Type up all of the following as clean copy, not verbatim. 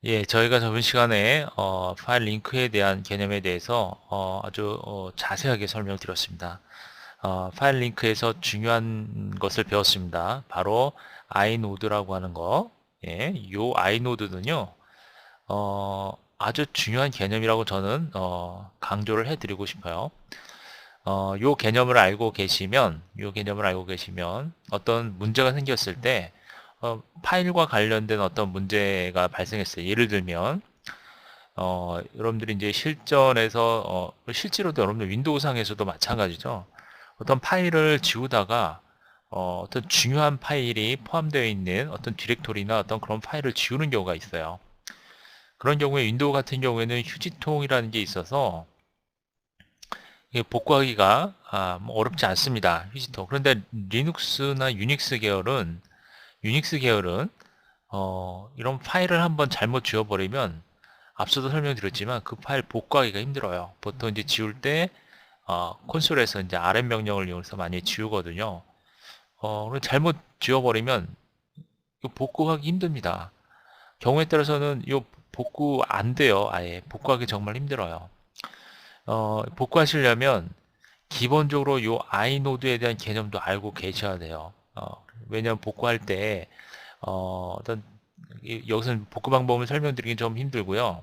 예, 저희가 저번 시간에 파일 링크에 대한 개념에 대해서 아주 자세하게 설명을 드렸습니다. 파일 링크에서 중요한 것을 배웠습니다. 바로 아이노드라고 하는 거. 예, 요 아이노드는요, 아주 중요한 개념이라고 저는 강조를 해드리고 싶어요. 요 개념을 알고 계시면 어떤 문제가 생겼을 때 파일과 관련된 어떤 문제가 발생했어요. 예를 들면 여러분들이 이제 실전에서 실제로도 여러분들 윈도우상에서도 마찬가지죠. 어떤 파일을 지우다가 어떤 중요한 파일이 포함되어 있는 어떤 디렉토리나 어떤 그런 파일을 지우는 경우가 있어요. 그런 경우에 윈도우 같은 경우에는 휴지통이라는 게 있어서 이게 복구하기가 뭐 어렵지 않습니다. 휴지통. 그런데 리눅스나 유닉스 계열은 이런 파일을 한번 잘못 지워버리면 앞서도 설명드렸지만 그 파일 복구하기가 힘들어요. 보통 이제 지울 때 콘솔에서 이제 rm 명령을 이용해서 많이 지우거든요. 그리고 잘못 지워버리면 이거 복구하기 힘듭니다. 경우에 따라서는 이 복구 안 돼요. 아예 복구하기 정말 힘들어요. 복구하시려면 기본적으로 이 아이노드에 대한 개념도 알고 계셔야 돼요. 왜냐하면 복구할 때 어떤 여기서는 복구 방법을 설명드리기 좀 힘들고요.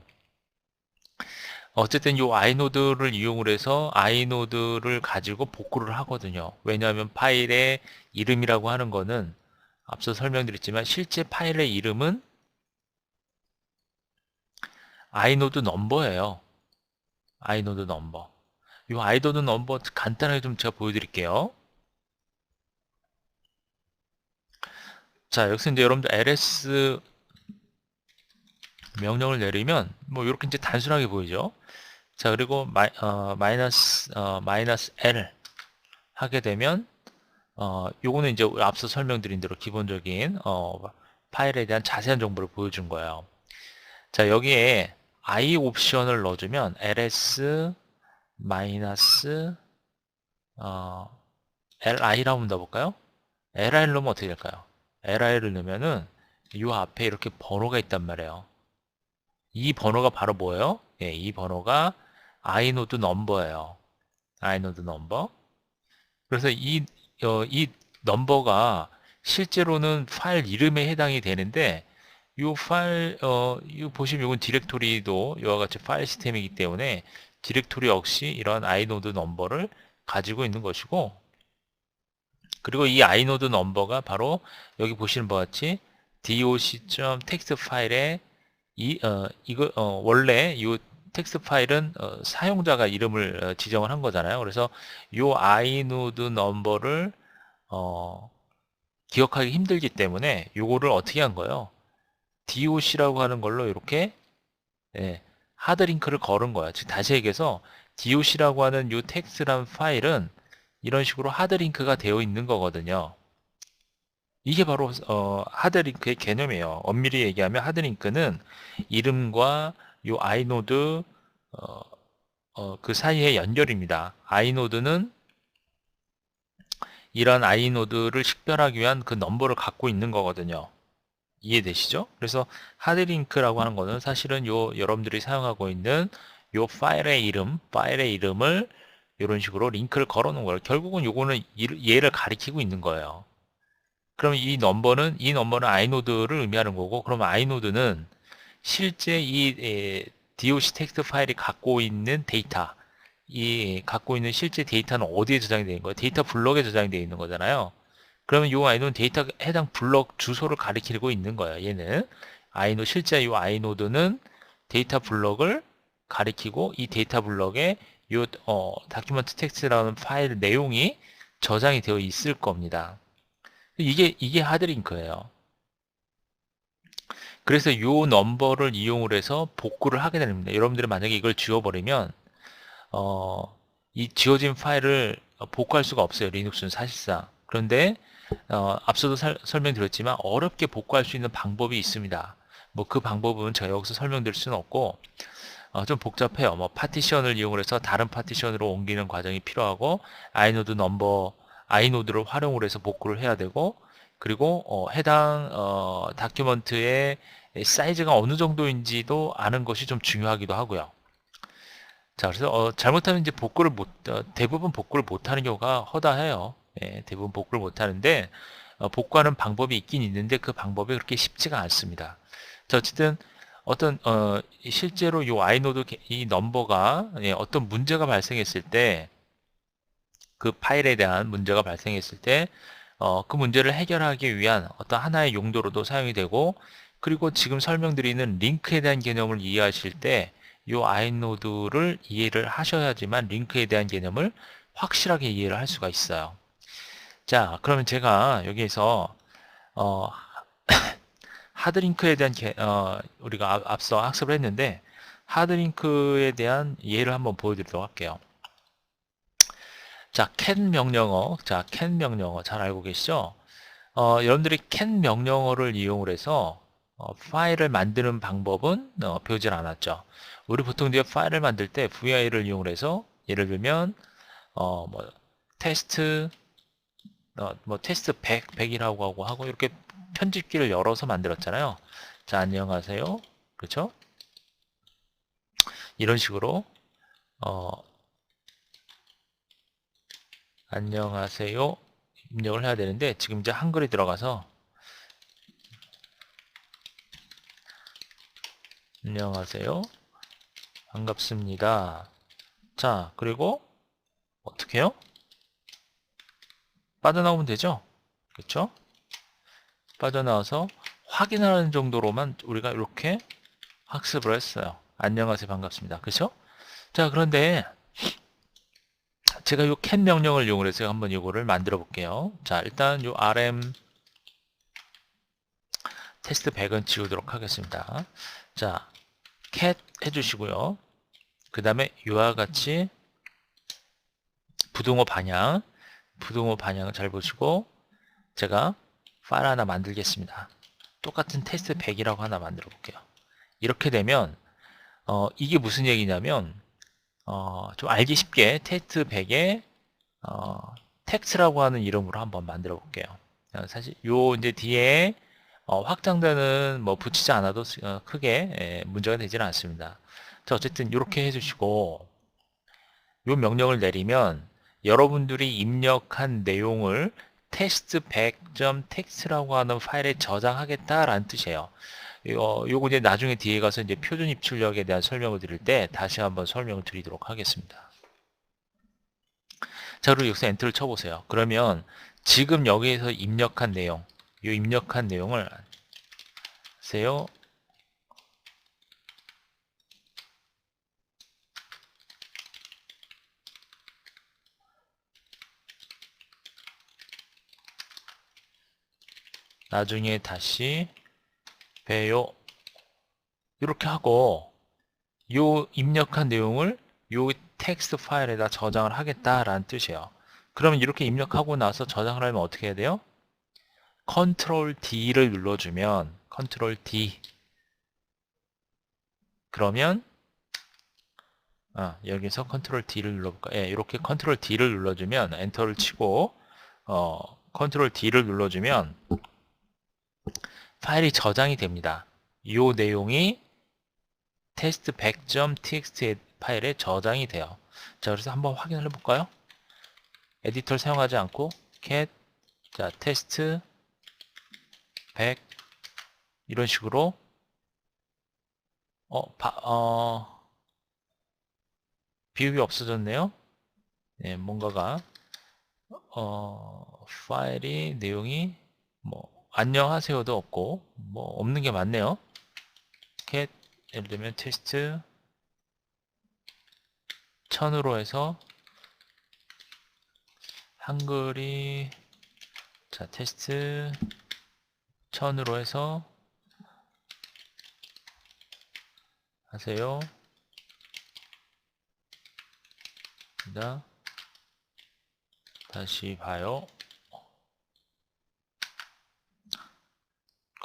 어쨌든 이 아이노드를 이용을 해서 아이노드를 가지고 복구를 하거든요. 왜냐하면 파일의 이름이라고 하는 거는 앞서 설명드렸지만 실제 파일의 이름은 아이노드 넘버예요. 아이노드 넘버. 이 아이노드 넘버 간단하게 좀 제가 보여드릴게요. 자, 여기서 이제 여러분들 ls 명령을 내리면 뭐 이렇게 이제 단순하게 보이죠. 자, 그리고 마이너스 L 하게 되면 요거는 이제 앞서 설명드린 대로 기본적인 파일에 대한 자세한 정보를 보여준 거예요. 자, 여기에 i 옵션을 넣어주면 ls 마이너스 li라고 한번 넣어볼까요? li를 넣으면 어떻게 될까요? li를 넣으면은 요 앞에 이렇게 번호가 있단 말이에요. 이 번호가 바로 뭐예요? 예, 이 번호가 아이노드 넘버예요. 아이노드 넘버. 그래서 이 넘버가 실제로는 파일 이름에 해당이 되는데 이 파일 이거 보시면 이건 디렉토리도 이와 같이 파일 시스템이기 때문에 디렉토리 역시 이런 아이노드 넘버를 가지고 있는 것이고, 그리고 이 아이노드 넘버가 바로 여기 보시는 바와 같이 doc.txt 파일에 원래 이 텍스트 파일은 사용자가 이름을 지정을 한 거잖아요. 그래서 이 아이노드 넘버를 기억하기 힘들기 때문에 요거를 어떻게 한 거예요? doc라고 하는 걸로 이렇게 하드링크를 걸은 거야. 즉 다시 얘기해서 doc라고 하는 이 텍스트란 파일은 이런 식으로 하드링크가 되어 있는 거거든요. 이게 바로 하드링크의 개념이에요. 엄밀히 얘기하면 하드링크는 이름과 요 아이노드 그 사이의 연결입니다. 아이노드는 이런 아이노드를 식별하기 위한 그 넘버를 갖고 있는 거거든요. 이해되시죠? 그래서 하드링크라고 하는 거는 사실은 요 여러분들이 사용하고 있는 요 파일의 이름을 이런 식으로 링크를 걸어 놓은 거예요. 결국은 요거는 얘를 가리키고 있는 거예요. 그럼 이 넘버는 아이노드를 의미하는 거고, 그러면 아이노드는 실제 이 doc 텍스트 파일이 갖고 있는 데이터, 이 갖고 있는 실제 데이터는 어디에 저장이 되어 있는 거예요? 데이터 블럭에 저장이 되어 있는 거잖아요. 그러면 이 아이노드는 데이터 해당 블럭 주소를 가리키고 있는 거예요. 얘는 실제 이 아이노드는 데이터 블럭을 가리키고 이 데이터 블럭에 이 다큐멘트 텍스트라는 파일 내용이 저장이 되어 있을 겁니다. 이게 하드링크예요. 그래서 이 넘버를 이용을 해서 복구를 하게 됩니다. 여러분들이 만약에 이걸 지워버리면 이 지워진 파일을 복구할 수가 없어요. 리눅스는 사실상. 그런데 앞서도 설명드렸지만 어렵게 복구할 수 있는 방법이 있습니다. 뭐 그 방법은 제가 여기서 설명드릴 수는 없고 좀 복잡해요. 뭐 파티션을 이용을 해서 다른 파티션으로 옮기는 과정이 필요하고 아이노드를 활용을 해서 복구를 해야 되고, 그리고 해당 다큐먼트의 사이즈가 어느 정도인지도 아는 것이 좀 중요하기도 하고요. 자, 그래서 잘못하면 이제 대부분 복구를 못하는 경우가 허다해요. 예, 대부분 복구를 못하는데 복구하는 방법이 있긴 있는데 그 방법이 그렇게 쉽지가 않습니다. 자, 어쨌든 실제로 요 아이노드 이 넘버가 어떤 문제가 발생했을 때 그 파일에 대한 문제가 발생했을 때 그 문제를 해결하기 위한 어떤 하나의 용도로도 사용이 되고, 그리고 지금 설명드리는 링크에 대한 개념을 이해하실 때 이 아이노드를 이해를 하셔야지만 링크에 대한 개념을 확실하게 이해를 할 수가 있어요. 자, 그러면 제가 여기에서 어, 하드링크에 대한 우리가 앞서 학습을 했는데 하드링크에 대한 예를 한번 보여드리도록 할게요. 자, cat 명령어. 자, cat 명령어 잘 알고 계시죠? 여러분들이 cat 명령어를 이용을 해서 파일을 만드는 방법은 배우질 않았죠. 우리 보통 이제 파일을 만들 때 vi를 이용을 해서 예를 들면 뭐 테스트 뭐 테스트 100이라고 하고 이렇게 편집기를 열어서 만들었잖아요. 자, 안녕하세요. 그렇죠? 이런 식으로 어, 안녕하세요 입력을 해야 되는데 지금 이제 한글이 들어가서 안녕하세요 반갑습니다. 자, 그리고 어떻게 해요? 빠져나오면 되죠? 그렇죠? 빠져나와서 확인하는 정도로만 우리가 이렇게 학습을 했어요. 안녕하세요 반갑습니다. 그렇죠? 자, 그런데 제가 이 cat 명령을 이용을 해서 한번 이거를 만들어 볼게요. 자, 일단 이 rm 테스트 100은 지우도록 하겠습니다. 자, cat 해주시고요. 그 다음에 이와 같이 부등호 반향을 잘 보시고 제가 파일 하나 만들겠습니다. 똑같은 테스트 100이라고 하나 만들어 볼게요. 이렇게 되면 이게 무슨 얘기냐면 좀 알기 쉽게 테스트 100에 텍스트라고 하는 이름으로 한번 만들어 볼게요. 사실 요 이제 뒤에 확장되는 뭐 붙이지 않아도 크게 문제가 되지는 않습니다. 자, 어쨌든 이렇게 해주시고 요 명령을 내리면 여러분들이 입력한 내용을 test100.txt라고 하는 파일에 저장하겠다라는 뜻이에요. 요거 이제 나중에 뒤에 가서 이제 표준 입출력에 대한 설명을 드릴 때 다시 한번 설명을 드리도록 하겠습니다. 자, 그리고 여기서 엔터를 쳐보세요. 그러면 지금 여기에서 입력한 내용, 이 입력한 내용을 하세요. 나중에 다시 봬요. 이렇게 하고 요 입력한 내용을 요 텍스트 파일에다 저장을 하겠다라는 뜻이에요. 그러면 이렇게 입력하고 나서 저장을 하면 어떻게 해야 돼요? 컨트롤 D를 눌러주면 컨트롤 D 그러면 여기서 컨트롤 D를 눌러볼까? 예, 이렇게 컨트롤 D를 눌러주면 엔터를 치고 컨트롤 D를 눌러주면 파일이 저장이 됩니다. 이 내용이 test 100.txt 파일에 저장이 돼요. 자, 그래서 한번 확인을 해볼까요? 에디터를 사용하지 않고 cat 자 test 100 이런 식으로 비읍이 없어졌네요. 네, 뭔가가 파일이 내용이 뭐 안녕하세요도 없고 뭐 없는 게 많네요. cat 예를 들면 테스트 1000으로 해서 한글이 자 테스트 1000으로 해서 하세요. 다시 봐요.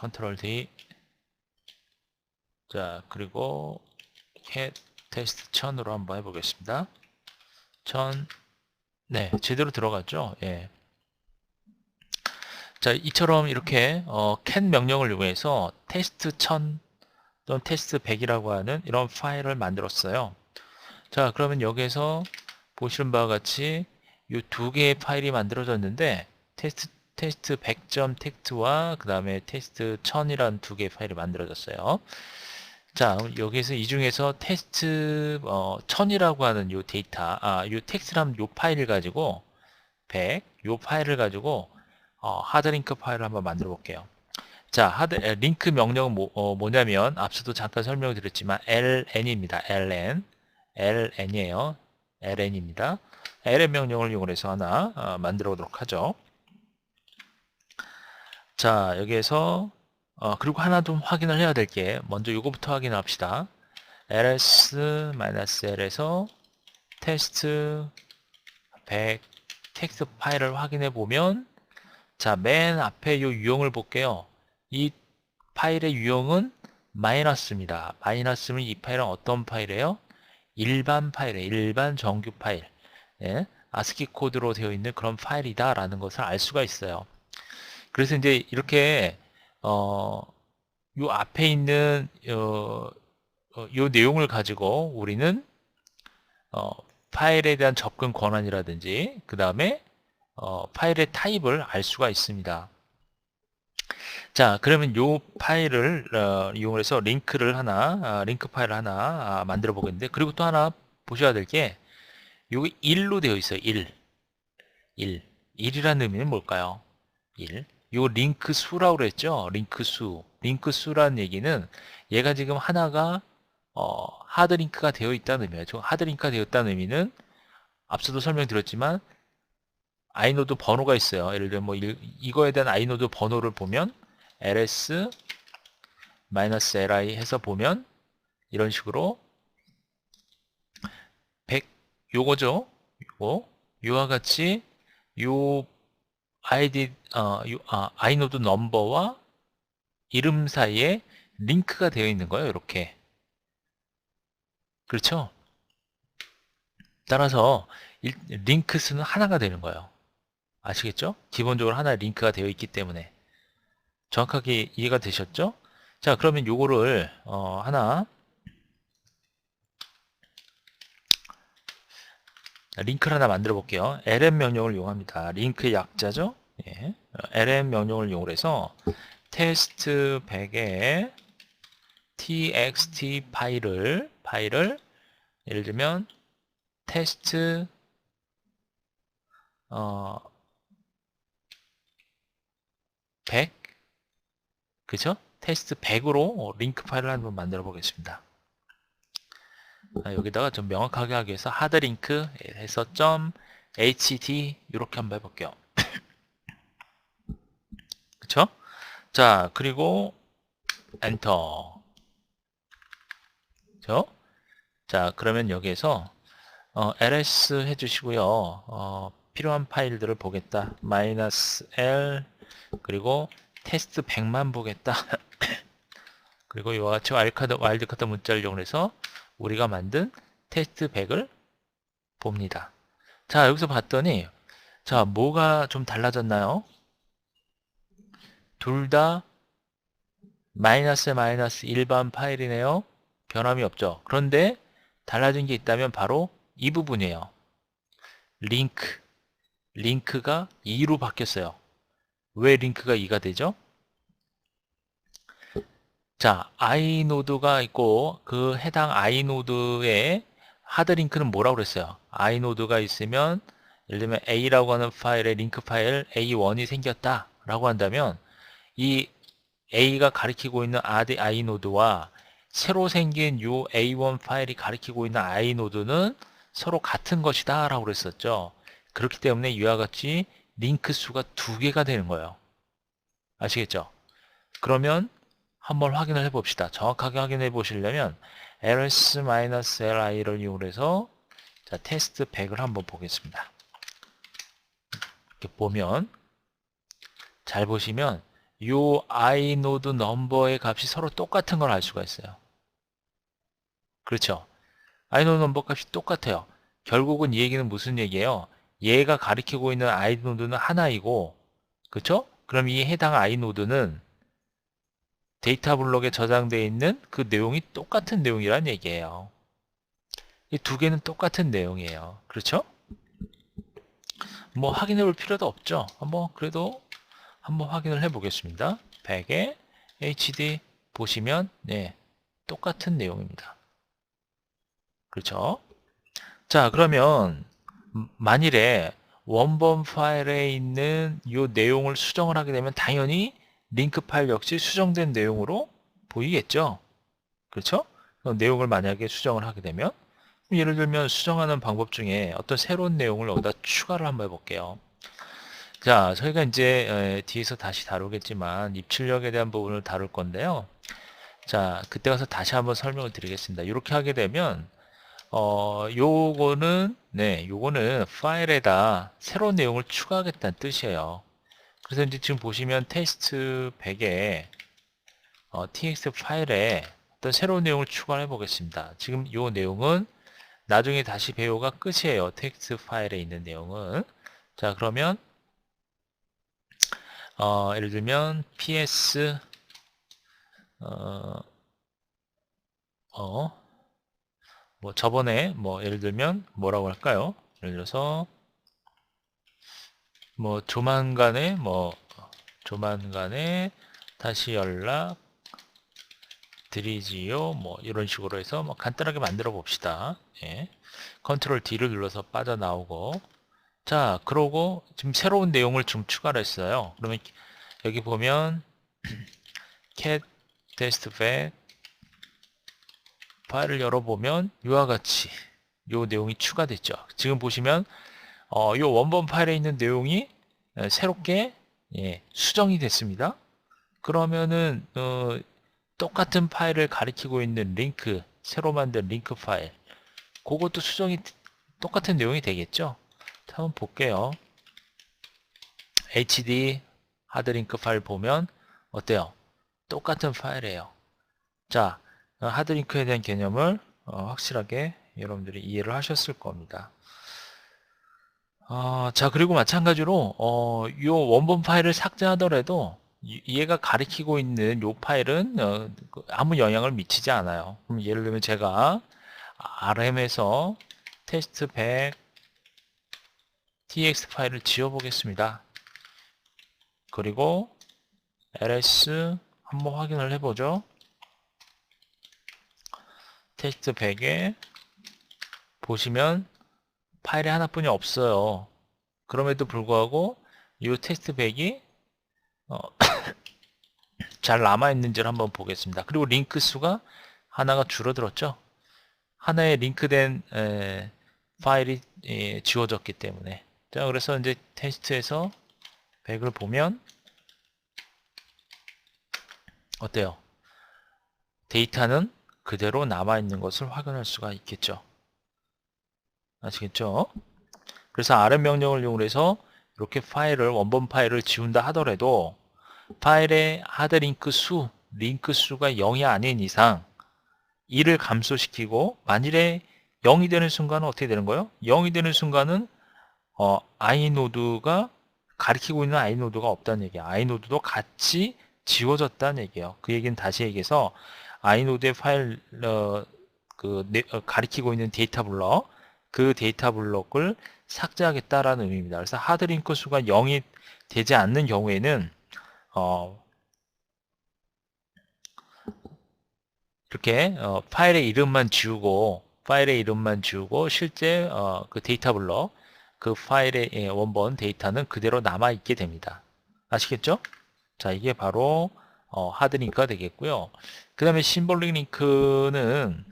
컨트롤 D 자, 그리고 cat 테스트 1000으로 한번 해보겠습니다. 1000 네, 제대로 들어갔죠? 예. 자, 이처럼 이렇게 can 명령을 이용해서 테스트 1000 또는 테스트 100이라고 하는 이런 파일을 만들었어요. 자, 그러면 여기에서 보시는 바와 같이 이 두 개의 파일이 만들어졌는데 테스트 100점 텍스트와 그 다음에 테스트 1000이라는 두 개의 파일이 만들어졌어요. 자, 여기서 이 중에서 테스트 1000이라고 하는 요 데이터, 요 텍스트라는 요 파일을 가지고 100, 요 파일을 가지고 하드링크 파일을 한번 만들어 볼게요. 자, 링크 명령은 뭐냐면 앞서도 잠깐 설명을 드렸지만 ln입니다. ln이에요. ln입니다. ln 명령을 이용해서 하나 만들어 보도록 하죠. 자, 여기에서 그리고 하나 좀 확인을 해야 될 게 먼저 이거부터 확인합시다. ls-l에서 테스트 100 텍스트 파일을 확인해 보면 자, 맨 앞에 이 유형을 볼게요. 이 파일의 유형은 마이너스입니다. 마이너스면 이 파일은 어떤 파일이에요? 일반 파일이에요. 일반 정규 파일. 예, 아스키 코드로 되어 있는 그런 파일이다 라는 것을 알 수가 있어요. 그래서 이제 이렇게 요 앞에 있는 요 내용을 가지고 우리는 파일에 대한 접근 권한이라든지 그 다음에 파일의 타입을 알 수가 있습니다. 자, 그러면 요 파일을 이용해서 링크 파일을 하나 만들어 보겠는데, 그리고 또 하나 보셔야 될 게 요게 1로 되어 있어요. 1. 1이라는 의미는 뭘까요? 1. 요 링크 수라고 그랬죠? 링크 수. 링크 수라는 얘기는 얘가 지금 하나가 하드링크가 되어 있다는 의미예요. 하드링크가 되어 있다는 의미는 앞서도 설명드렸지만 아이노드 번호가 있어요. 예를 들면 뭐 이거에 대한 아이노드 번호를 보면 ls-li 해서 보면 이런 식으로 100 요거죠. 요와 같이 요 아이노드 넘버와 이름 사이에 링크가 되어 있는 거예요. 이렇게. 그렇죠? 따라서 링크 수는 하나가 되는 거예요. 아시겠죠? 기본적으로 하나 링크가 되어 있기 때문에. 정확하게 이해가 되셨죠? 자, 그러면 요거를 하나 링크를 하나 만들어 볼게요. lm 명령을 이용합니다. 링크의 약자죠? 예. lm 명령을 이용해서 테스트 100의 txt 파일을 예를 들면 테스트 100 그죠? 테스트 100으로 링크 파일을 한번 만들어 보겠습니다. 여기다가 좀 명확하게 하기 위해서 하드링크 해서 .ht 이렇게 한번 해볼게요. 그쵸? 자, 그리고 엔터. 그쵸? 자, 그러면 여기에서 ls 해주시고요. 필요한 파일들을 보겠다. -l 그리고 테스트 100만 보겠다. 그리고 이와 같이 와일드카드 문자를 이용해서 우리가 만든 테스트 100을 봅니다. 자, 여기서 봤더니 자, 뭐가 좀 달라졌나요? 둘 다 마이너스 일반 파일이네요. 변함이 없죠. 그런데 달라진 게 있다면 바로 이 부분이에요. 링크가 2로 바뀌었어요. 왜 링크가 2가 되죠? 자, i노드가 있고 그 해당 i노드의 하드링크는 뭐라고 그랬어요? i노드가 있으면 예를 들면 a라고 하는 파일에 링크 파일 a1이 생겼다 라고 한다면 이 a가 가리키고 있는 i노드와 새로 생긴 요 a1 파일이 가리키고 있는 i노드는 서로 같은 것이다 라고 그랬었죠. 그렇기 때문에 이와 같이 링크 수가 2개가 되는 거예요. 아시겠죠? 그러면 한번 확인을 해 봅시다. 정확하게 확인해 보시려면 ls-li를 이용해서 자, 테스트 100을 한번 보겠습니다. 이렇게 보면 잘 보시면 요 i노드 넘버의 값이 서로 똑같은 걸 알 수가 있어요. 그렇죠? i노드 넘버 값이 똑같아요. 결국은 이 얘기는 무슨 얘기예요? 얘가 가리키고 있는 i노드는 하나이고 그렇죠? 그럼 이 해당 아이노드는 데이터 블록에 저장되어 있는 그 내용이 똑같은 내용이란 얘기예요. 이 두 개는 똑같은 내용이에요. 그렇죠? 뭐 확인해 볼 필요도 없죠. 그래도 한번 확인을 해 보겠습니다. 100에 HD 보시면 네, 똑같은 내용입니다. 그렇죠? 자, 그러면 만일에 원본 파일에 있는 이 내용을 수정을 하게 되면 당연히 링크 파일 역시 수정된 내용으로 보이겠죠? 그렇죠? 내용을 만약에 수정을 하게 되면 예를 들면 수정하는 방법 중에 어떤 새로운 내용을 여기다 추가를 한번 해볼게요. 자, 저희가 이제 뒤에서 다시 다루겠지만 입출력에 대한 부분을 다룰 건데요. 자, 그때 가서 다시 한번 설명을 드리겠습니다. 이렇게 하게 되면 요거는 파일에다 새로운 내용을 추가하겠다는 뜻이에요. 그래서 이제 지금 보시면 테스트 100에 txt 파일에 어떤 새로운 내용을 추가해 보겠습니다. 지금 요 내용은 나중에 다시 배우가 끝이에요. 텍스트 파일에 있는 내용은. 자, 그러면 예를 들면 ps 뭐 저번에 뭐 예를 들면 뭐라고 할까요? 예를 들어서 뭐 조만간에 다시 연락 드리지요. 뭐 이런 식으로 해서 뭐 간단하게 만들어 봅시다. 예. 컨트롤 D를 눌러서 빠져나오고 자, 그러고 지금 새로운 내용을 좀 추가를 했어요. 그러면 여기 보면 cat test back 파일을 열어보면 이와 같이 요 내용이 추가됐죠. 지금 보시면 요 원본 파일에 있는 내용이 새롭게 수정이 됐습니다. 그러면은 똑같은 파일을 가리키고 있는 링크, 새로 만든 링크 파일 그것도 수정이 똑같은 내용이 되겠죠. 자, 한번 볼게요. HD 하드링크 파일 보면 어때요? 똑같은 파일이에요. 자, 하드링크에 대한 개념을 확실하게 여러분들이 이해를 하셨을 겁니다. 자, 그리고 마찬가지로 요 원본 파일을 삭제하더라도 얘가 가리키고 있는 요 파일은 아무 영향을 미치지 않아요. 그럼 예를 들면 제가 RM에서 테스트 100 txt 파일을 지워보겠습니다. 그리고 ls 한번 확인을 해보죠. 테스트 100에 보시면 파일이 하나뿐이 없어요. 그럼에도 불구하고 이 테스트 100이 잘 남아있는지를 한번 보겠습니다. 그리고 링크 수가 하나가 줄어들었죠. 하나의 링크된 파일이 지워졌기 때문에 자, 그래서 이제 테스트에서 100을 보면 어때요? 데이터는 그대로 남아있는 것을 확인할 수가 있겠죠. 아시겠죠? 그래서 rm 명령을 이용해서 이렇게 원본 파일을 지운다 하더라도 파일의 하드 링크 수가 0이 아닌 이상 2를 감소시키고 만일에 0이 되는 순간은 어떻게 되는 거예요? 0이 되는 순간은 아이노드가 가리키고 있는 아이노드가 없다는 얘기야. 아이노드도 같이 지워졌다는 얘기예요. 그 얘기는 다시 얘기해서 아이노드의 파일 가리키고 있는 데이터 블럭 그 데이터 블럭을 삭제하겠다라는 의미입니다. 그래서 하드링크 수가 0이 되지 않는 경우에는 이렇게 파일의 이름만 지우고 실제 그 데이터 블럭 그 파일의 원본 데이터는 그대로 남아 있게 됩니다. 아시겠죠? 자, 이게 바로 하드링크가 되겠고요. 그 다음에 심볼릭 링크는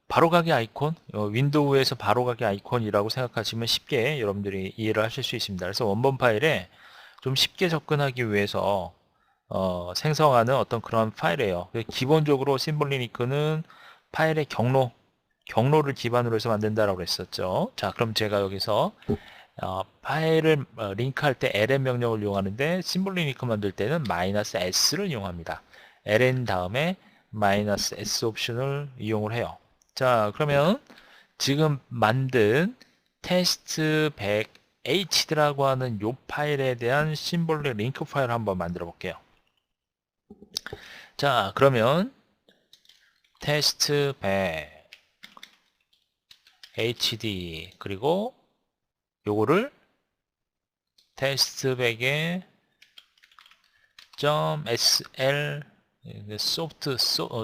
바로가기 아이콘, 윈도우에서 바로가기 아이콘이라고 생각하시면 쉽게 여러분들이 이해를 하실 수 있습니다. 그래서 원본 파일에 좀 쉽게 접근하기 위해서 생성하는 어떤 그런 파일이에요. 기본적으로 심볼릭 링크는 파일의 경로를 기반으로 해서 만든다라고 했었죠. 자, 그럼 제가 여기서 파일을 링크할 때 ln 명령을 이용하는데 심볼릭 링크 만들 때는 -s를 이용합니다. ln 다음에 -s 옵션을 이용을 해요. 자, 그러면 지금 만든 테스트 100 hd라고 하는 요 파일에 대한 심볼릭 링크 파일을 한번 만들어 볼게요. 자, 그러면 테스트 100 hd 그리고 요거를 테스트 100에 .sl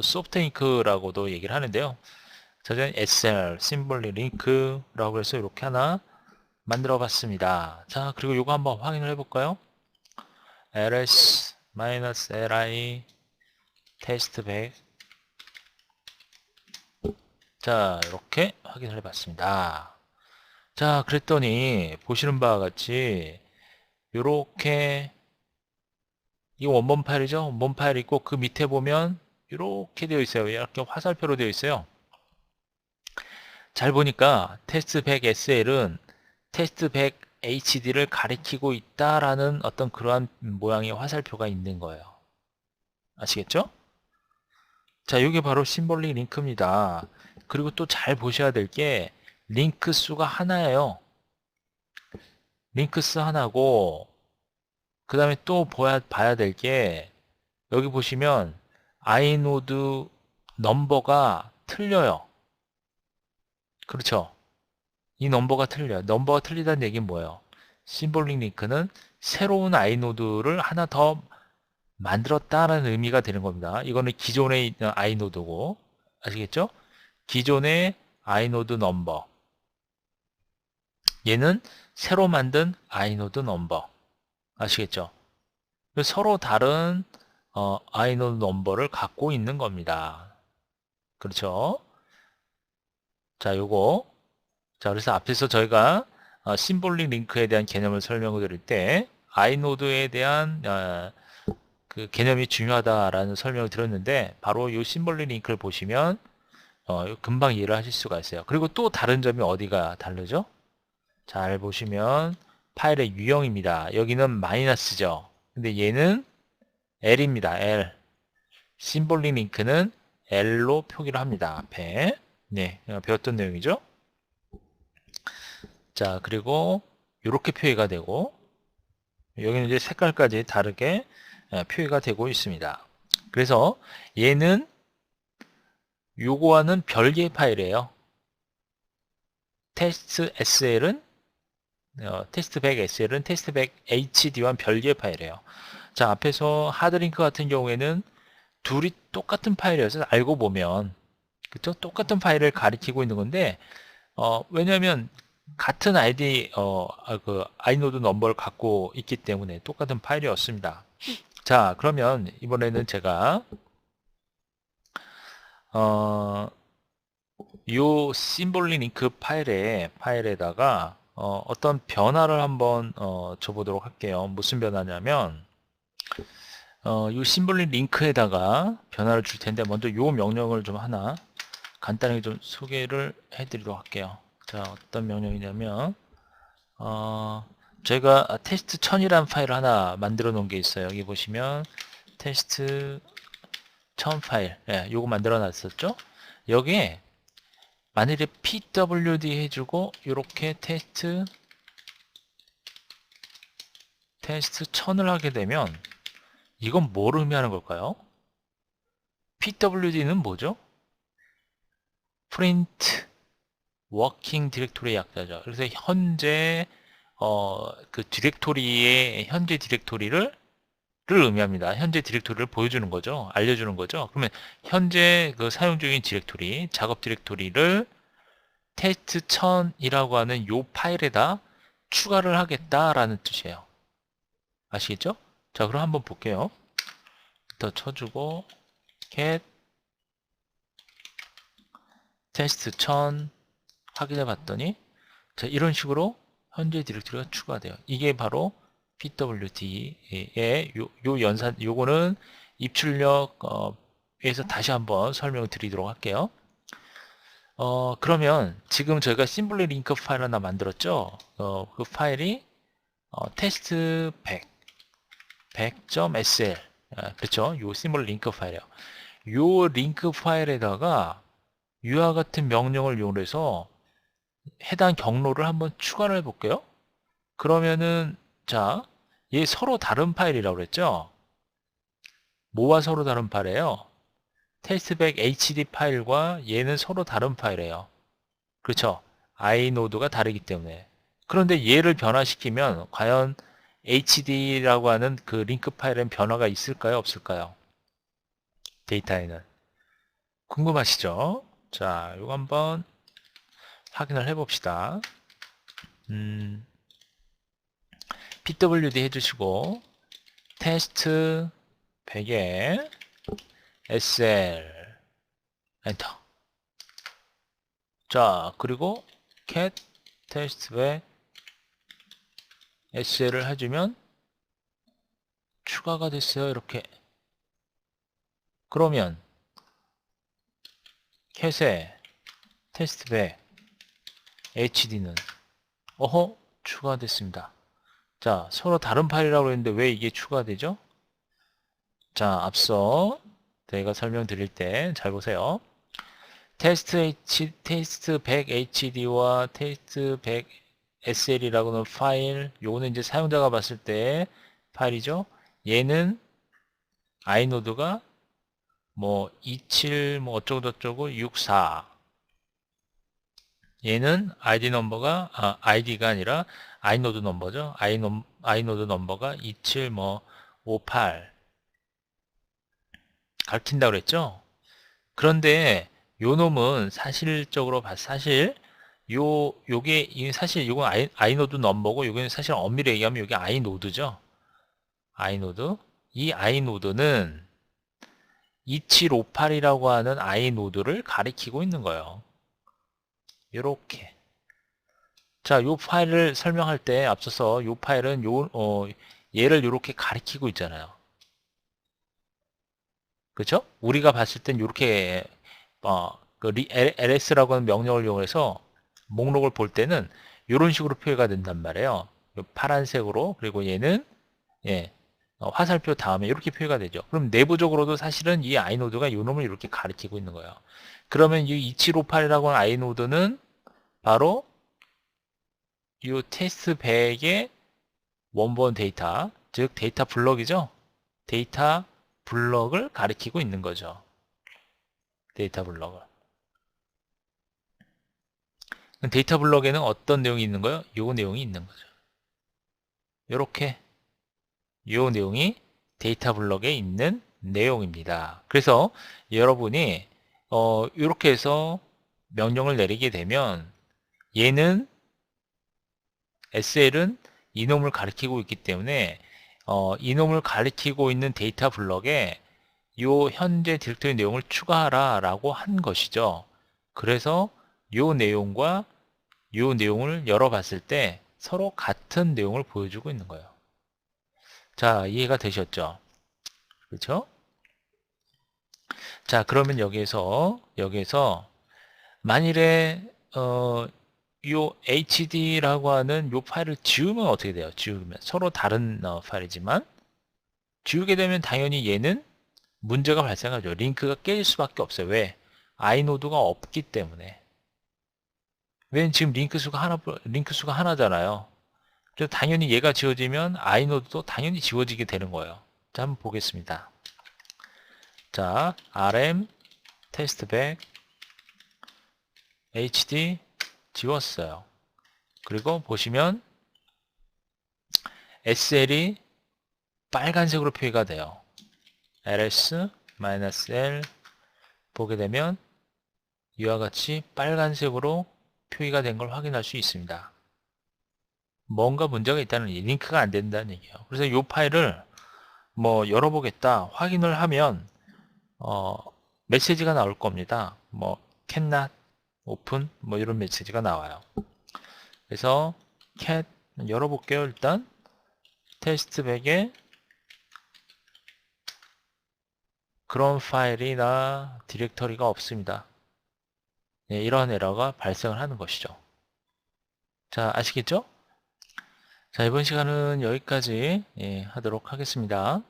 소프트잉크라고도 얘기를 하는데요. 저는 SL 심볼릭 링크라고 해서 이렇게 하나 만들어 봤습니다. 자, 그리고 요거 한번 확인을 해 볼까요? ls-li 테스트 100. 자, 이렇게 확인을 해 봤습니다. 자, 그랬더니 보시는 바와 같이 요렇게 이 원본 파일이죠. 원본 파일 있고 그 밑에 보면 이렇게 되어 있어요. 이렇게 화살표로 되어 있어요. 잘 보니까 테스트 100 SL은 테스트 100 HD를 가리키고 있다라는 어떤 그러한 모양의 화살표가 있는 거예요. 아시겠죠? 자, 이게 바로 심볼릭 링크입니다. 그리고 또 잘 보셔야 될 게 링크 수가 하나예요. 링크 수 하나고 그 다음에 또 봐야 될 게 여기 보시면 아이노드 넘버가 틀려요. 그렇죠? 이 넘버가 틀려요. 넘버가 틀리다는 얘기는 뭐예요? 심볼릭 링크는 새로운 아이노드를 하나 더 만들었다는 의미가 되는 겁니다. 이거는 기존에 있는 아이노드고 아시겠죠? 기존의 아이노드 넘버 얘는 새로 만든 아이노드 넘버 아시겠죠? 서로 다른 아이노드 넘버를 갖고 있는 겁니다. 그렇죠? 자, 요거 자, 그래서 앞에서 저희가 심볼릭 링크에 대한 개념을 설명을 드릴 때 아이노드에 대한 그 개념이 중요하다라는 설명을 드렸는데 바로 이 심볼릭 링크를 보시면 금방 이해를 하실 수가 있어요. 그리고 또 다른 점이 어디가 다르죠? 잘 보시면 파일의 유형입니다. 여기는 마이너스죠. 근데 얘는 L입니다. L. 심볼릭 링크는 L로 표기를 합니다. 앞에. 네, 배웠던 내용이죠. 자, 그리고 이렇게 표기가 되고 여기는 이제 색깔까지 다르게 표기가 되고 있습니다. 그래서 얘는 요거와는 별개의 파일이에요. 테스트 SL은 테스트 100 SL은 테스트 100 HD와는 별개의 파일이에요. 자, 앞에서 하드링크 같은 경우에는 둘이 똑같은 파일이어서 알고 보면 그쵸? 똑같은 파일을 가리키고 있는 건데 왜냐하면 같은 아이디 그 아이노드 넘버를 갖고 있기 때문에 똑같은 파일이었습니다. 자, 그러면 이번에는 제가 요 심볼릭 링크 파일에다가 어떤 변화를 한번 줘보도록 할게요. 무슨 변화냐면 요 심볼릭 링크에다가 변화를 줄 텐데 먼저 요 명령을 좀 하나 간단하게 좀 소개를 해드리도록 할게요. 자, 어떤 명령이냐면 제가 테스트 1000이라는 파일을 하나 만들어 놓은 게 있어요. 여기 보시면 테스트 1000 파일 요거 만들어 놨었죠. 여기에 만일에 pwd 해주고 이렇게 테스트 1000을 하게 되면 이건 뭘 의미하는 걸까요? pwd는 뭐죠? print working 디렉토리의 약자죠. 그래서 현재 그 디렉토리의 현재 디렉토리를 의미합니다. 현재 디렉토리를 보여주는 거죠. 알려주는 거죠. 그러면 현재 그 사용 중인 디렉토리, 작업 디렉토리를 테스트 1000이라고 하는 요 파일에다 추가를 하겠다라는 뜻이에요. 아시겠죠? 자, 그럼 한번 볼게요. 더 쳐주고 get 테스트 1000 확인해 봤더니 자, 이런 식으로 현재 디렉토리가 추가돼요. 이게 바로 pwd의 요 연산 요거는 입출력에서 다시 한번 설명을 드리도록 할게요. 그러면 지금 저희가 심볼릭 링크 파일 하나 만들었죠. 그 파일이 테스트 100.sl 그렇죠. 요 심볼릭 링크 파일이에요. 요 링크 파일에다가 이와 같은 명령을 이용해서 해당 경로를 한번 추가를 해볼게요. 그러면은 자, 얘 서로 다른 파일이라고 그랬죠? 뭐와 서로 다른 파일이에요? 테스트백 HD 파일과 얘는 서로 다른 파일이에요. 그렇죠? 아이노드가 다르기 때문에. 그런데 얘를 변화시키면 과연 HD라고 하는 그 링크 파일엔 변화가 있을까요? 없을까요? 데이터에는. 궁금하시죠? 자, 이거 한번 확인을 해봅시다. pwd 해주시고 테스트 100에 sl 엔터. 자, 그리고 cat 테스트 100 sl을 해주면 추가가 됐어요. 이렇게. 그러면 cat의 테스트 100 HD는 어허 추가됐습니다. 자, 서로 다른 파일이라고 했는데 왜 이게 추가되죠? 자, 앞서 제가 설명드릴 때 잘 보세요. 테스트 100 HD와 테스트 100 SL이라고 하는 파일, 요거는 이제 사용자가 봤을 때 파일이죠. 얘는 아이노드가 뭐 27 뭐 어쩌고저쩌고 64. 얘는 아이디 넘버가 아이디가 아니라 아이노드 넘버죠. 아이노드 넘버가 27 뭐 58 가르친다고 그랬죠. 그런데 요 놈은 사실적으로 사실 요게 사실 요건 아이노드 넘버고 요게 사실 엄밀히 얘기하면 요게 아이노드죠. 아이노드. 이 아이노드는 2758이라고 하는 아이노드를 가리키고 있는 거예요. 요렇게. 자, 요 파일을 설명할 때 앞서서 요 파일은 얘를 요렇게 가리키고 있잖아요. 그죠? 우리가 봤을 땐 요렇게 ls라고 하는 명령을 이용해서 목록을 볼 때는 이런 식으로 표기가 된단 말이에요. 파란색으로. 그리고 얘는 예, 화살표 다음에 이렇게 표기가 되죠. 그럼 내부적으로도 사실은 이 아이노드가 이 놈을 이렇게 가리키고 있는 거예요. 그러면 이 2758이라고 하는 아이노드는 바로 이 테스트 100의 원본 데이터, 즉 데이터 블럭이죠. 데이터 블럭을 가리키고 있는 거죠. 데이터 블럭을. 데이터 블럭에는 어떤 내용이 있는 거예요? 요 내용이 있는 거죠. 요렇게 요 내용이 데이터 블럭에 있는 내용입니다. 그래서 여러분이 이렇게 해서 명령을 내리게 되면 얘는 SL은 이놈을 가리키고 있기 때문에 이놈을 가리키고 있는 데이터 블럭에 요 현재 디렉토리 내용을 추가하라 라고 한 것이죠. 그래서 요 내용과 요 내용을 열어봤을 때 서로 같은 내용을 보여주고 있는 거예요. 자, 이해가 되셨죠? 그렇죠? 자, 그러면 여기에서 만일에 요 HD라고 하는 요 파일을 지우면 어떻게 돼요? 지우면 서로 다른 파일이지만 지우게 되면 당연히 얘는 문제가 발생하죠. 링크가 깨질 수밖에 없어요. 왜? 아이노드가 없기 때문에. 왜냐면 지금 링크 수가 하나잖아요. 그래서 당연히 얘가 지워지면 아이노드도 당연히 지워지게 되는 거예요. 자, 한번 보겠습니다. 자, rm 테스트백 hd 지웠어요. 그리고 보시면 sl이 빨간색으로 표기가 돼요. ls-l 보게 되면 이와 같이 빨간색으로 표기가 된 걸 확인할 수 있습니다. 뭔가 문제가 있다는 얘기, 링크가 안 된다는 얘기예요. 그래서 이 파일을 뭐 열어보겠다 확인을 하면 메시지가 나올 겁니다. 뭐 cannot open 뭐 이런 메시지가 나와요. 그래서 cat 열어볼게요. 일단 테스트백에 그런 파일이나 디렉터리가 없습니다. 네, 이런 에러가 발생을 하는 것이죠. 자, 아시겠죠? 자, 이번 시간은 여기까지 하도록 하겠습니다.